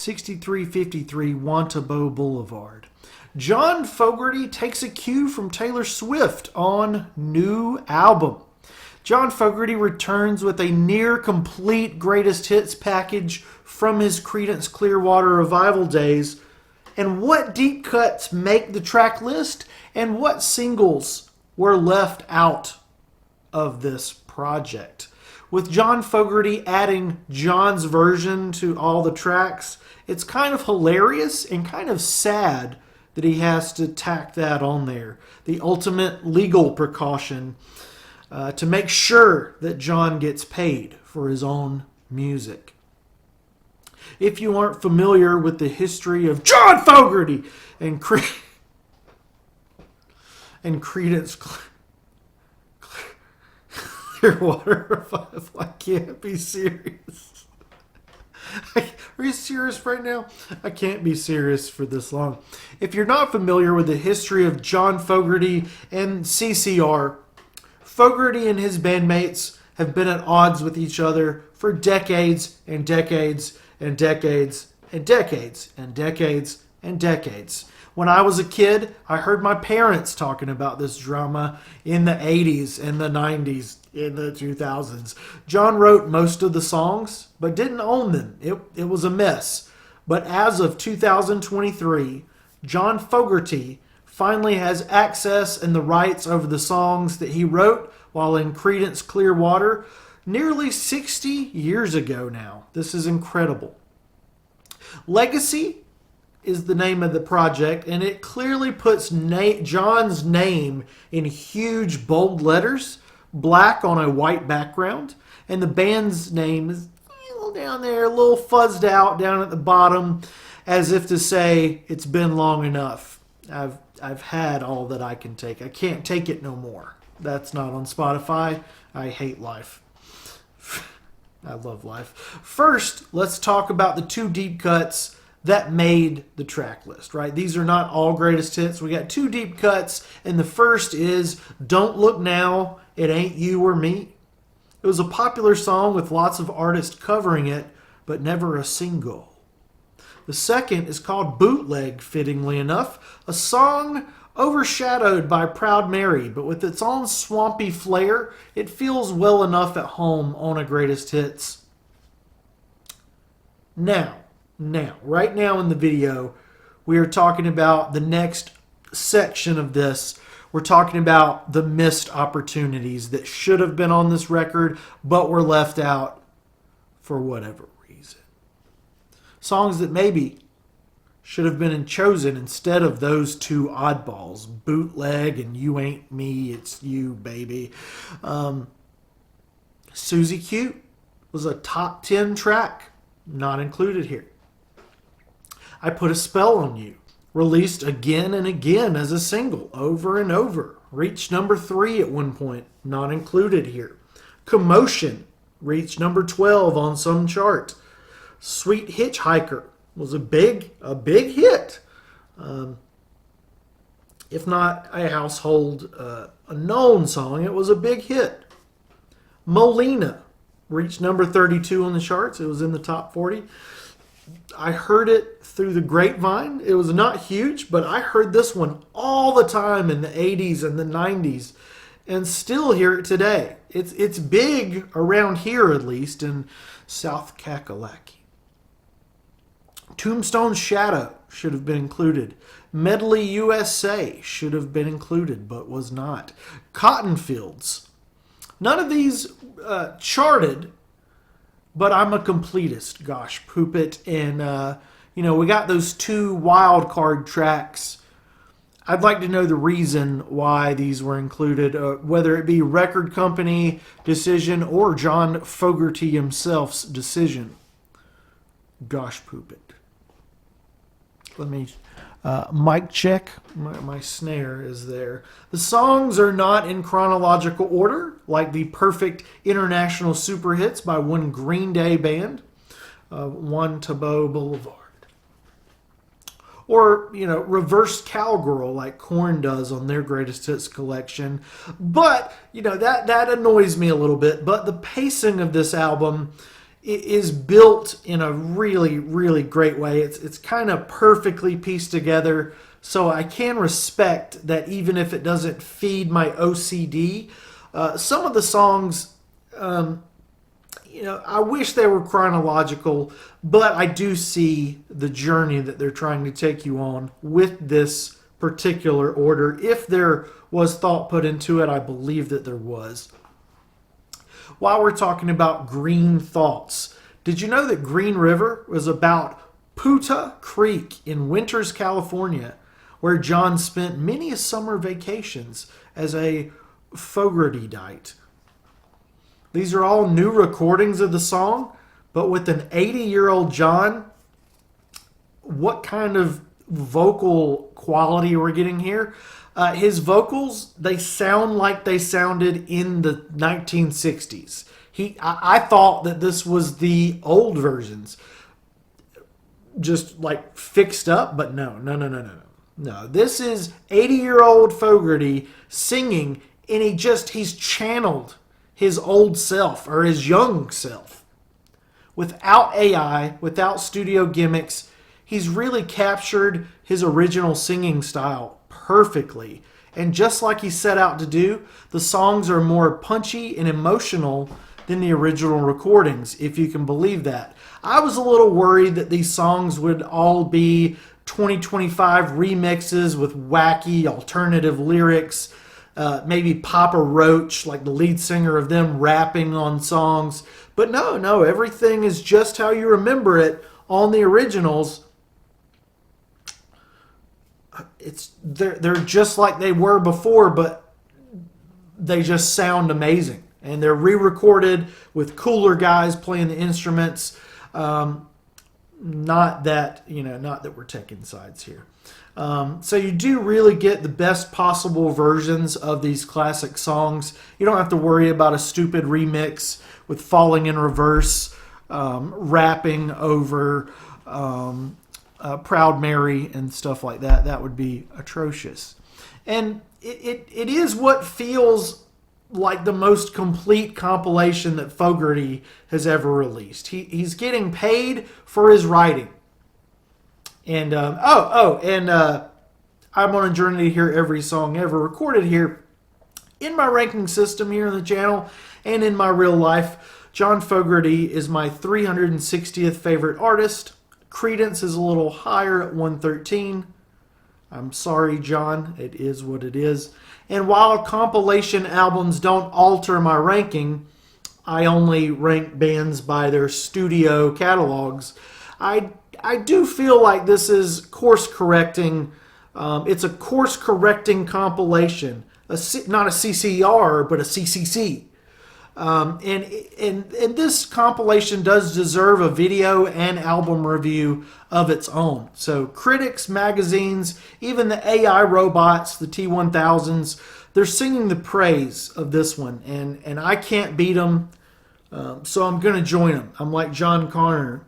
6353 Wantabo Boulevard. John Fogerty takes a cue from Taylor Swift on new album. John Fogerty returns with a near complete greatest hits package from his Creedence Clearwater Revival days. And what deep cuts make the track list, and what singles were left out of this project. With John Fogerty adding John's version to all the tracks, it's kind of hilarious and kind of sad that he has to tack that on there. The ultimate legal precaution to make sure that John gets paid for his own music. If you aren't familiar with the history of John Fogerty and Creedence Clearwater Revival, I can't be serious. Are you serious right now? I can't be serious for this long. If you're not familiar with the history of John Fogerty and CCR, Fogerty and his bandmates have been at odds with each other for decades and decades and decades and decades and decades and decades. When I was a kid, I heard my parents talking about this drama in the 80s and the 90s, in the 2000s. John wrote most of the songs, but didn't own them. It was a mess. But as of 2023, John Fogerty finally has access and the rights over the songs that he wrote while in Creedence Clearwater nearly 60 years ago now. This is incredible. Legacy is the name of the project, and it clearly puts John's name in huge bold letters, black on a white background, and the band's name is a little down there, a little fuzzed out down at the bottom, as if to say, it's been long enough. I've had all that I can take. I can't take it no more. That's not on Spotify. I hate life. I love life. First, let's talk about the two deep cuts that made the track list, right? These are not all greatest hits. We got two deep cuts, and the first is Don't Look Now, It Ain't You or Me. It was a popular song with lots of artists covering it, but never a single. The second is called Bootleg, fittingly enough, a song overshadowed by Proud Mary, but with its own swampy flair, it feels well enough at home on a greatest hits. Now, right now in the video, we are talking about the next section of this. We're talking about the missed opportunities that should have been on this record, but were left out for whatever reason. Songs that maybe should have been chosen instead of those two oddballs, Bootleg and You Ain't Me, It's You, Baby. Susie Q was a top 10 track, not included here. I Put a Spell on You, released again and again as a single, over and over. Reached number 3 at one point, not included here. Commotion reached number 12 on some chart. Sweet Hitchhiker was a big hit. If not a household, a known song, it was a big hit. Molina reached number 32 on the charts. It was in the top 40. I heard it through the grapevine. It was not huge, but I heard this one all the time in the 80s and the 90s and still hear it today. It's big around here, at least, in South Kakalaki. Tombstone Shadow should have been included. Medley USA should have been included, but was not. Cotton Fields. None of these charted, but I'm a completist, gosh, poop it. And, we got those two wild card tracks. I'd like to know the reason why these were included, whether it be record company decision or John Fogerty himself's decision. Gosh, poop it. Let me mic check. My snare is there. The songs are not in chronological order, like the perfect international super hits by one Green Day band, Wantabo Boulevard. Or, reverse cowgirl like Korn does on their greatest hits collection. But, that annoys me a little bit. But the pacing of this album is built in a really, really great way. It's kind of perfectly pieced together, so I can respect that even if it doesn't feed my OCD. Some of the songs, I wish they were chronological, but I do see the journey that they're trying to take you on with this particular order. If there was thought put into it, I believe that there was. While we're talking about green thoughts, did you know that Green River was about Puta Creek in Winters, California, where John spent many summer vacations as a Fogertyite? These are all new recordings of the song, but with an 80-year-old John, what kind of vocal quality we're getting here? His vocals, they sound like they sounded in the 1960s. I thought that this was the old versions, just like fixed up, but no. No, this is 80-year-old Fogerty singing, and he's channeled his old self or his young self. Without AI, without studio gimmicks, he's really captured his original singing style perfectly. And just like he set out to do, the songs are more punchy and emotional than the original recordings, if you can believe that. I was a little worried that these songs would all be 2025 remixes with wacky alternative lyrics, maybe Papa Roach, like the lead singer of them, rapping on songs. But no, everything is just how you remember it on the originals. They're just like they were before, but they just sound amazing. And they're re-recorded with cooler guys playing the instruments. Not that we're taking sides here. So you do really get the best possible versions of these classic songs. You don't have to worry about a stupid remix with Falling in Reverse, rapping over Proud Mary and stuff like that. That would be atrocious. And it is what feels like the most complete compilation that Fogerty has ever released. He's getting paid for his writing. And I'm on a journey to hear every song ever recorded here. In my ranking system here on the channel and in my real life, John Fogerty is my 360th favorite artist. Creedence is a little higher at 113. I'm sorry, John. It is what it is. And while compilation albums don't alter my ranking, I only rank bands by their studio catalogs. I do feel like this is course correcting. It's a course correcting compilation, not a CCR, but a CCC. And this compilation does deserve a video and album review of its own. So critics, magazines, even the AI robots, the T1000s, they're singing the praise of this one. And I can't beat them, so I'm going to join them. I'm like John Connor,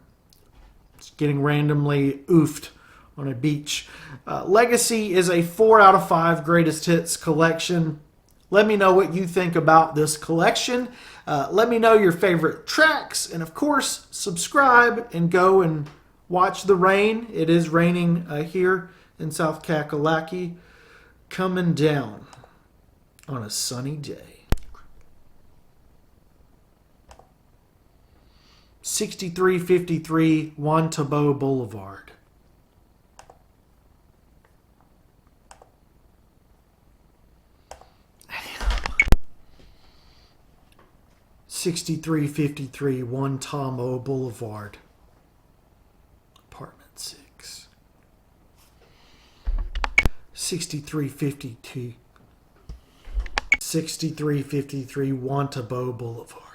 just getting randomly oofed on a beach. Legacy is a 4 out of 5 greatest hits collection. Let me know what you think about this collection. Let me know your favorite tracks. And of course, subscribe and go and watch the rain. It is raining here in South Kakalaki. Coming down on a sunny day. 6353 Juan Tabo Boulevard. $63.53 One Tomo Boulevard, Apartment 6. $63.53 Juan Tabo Boulevard.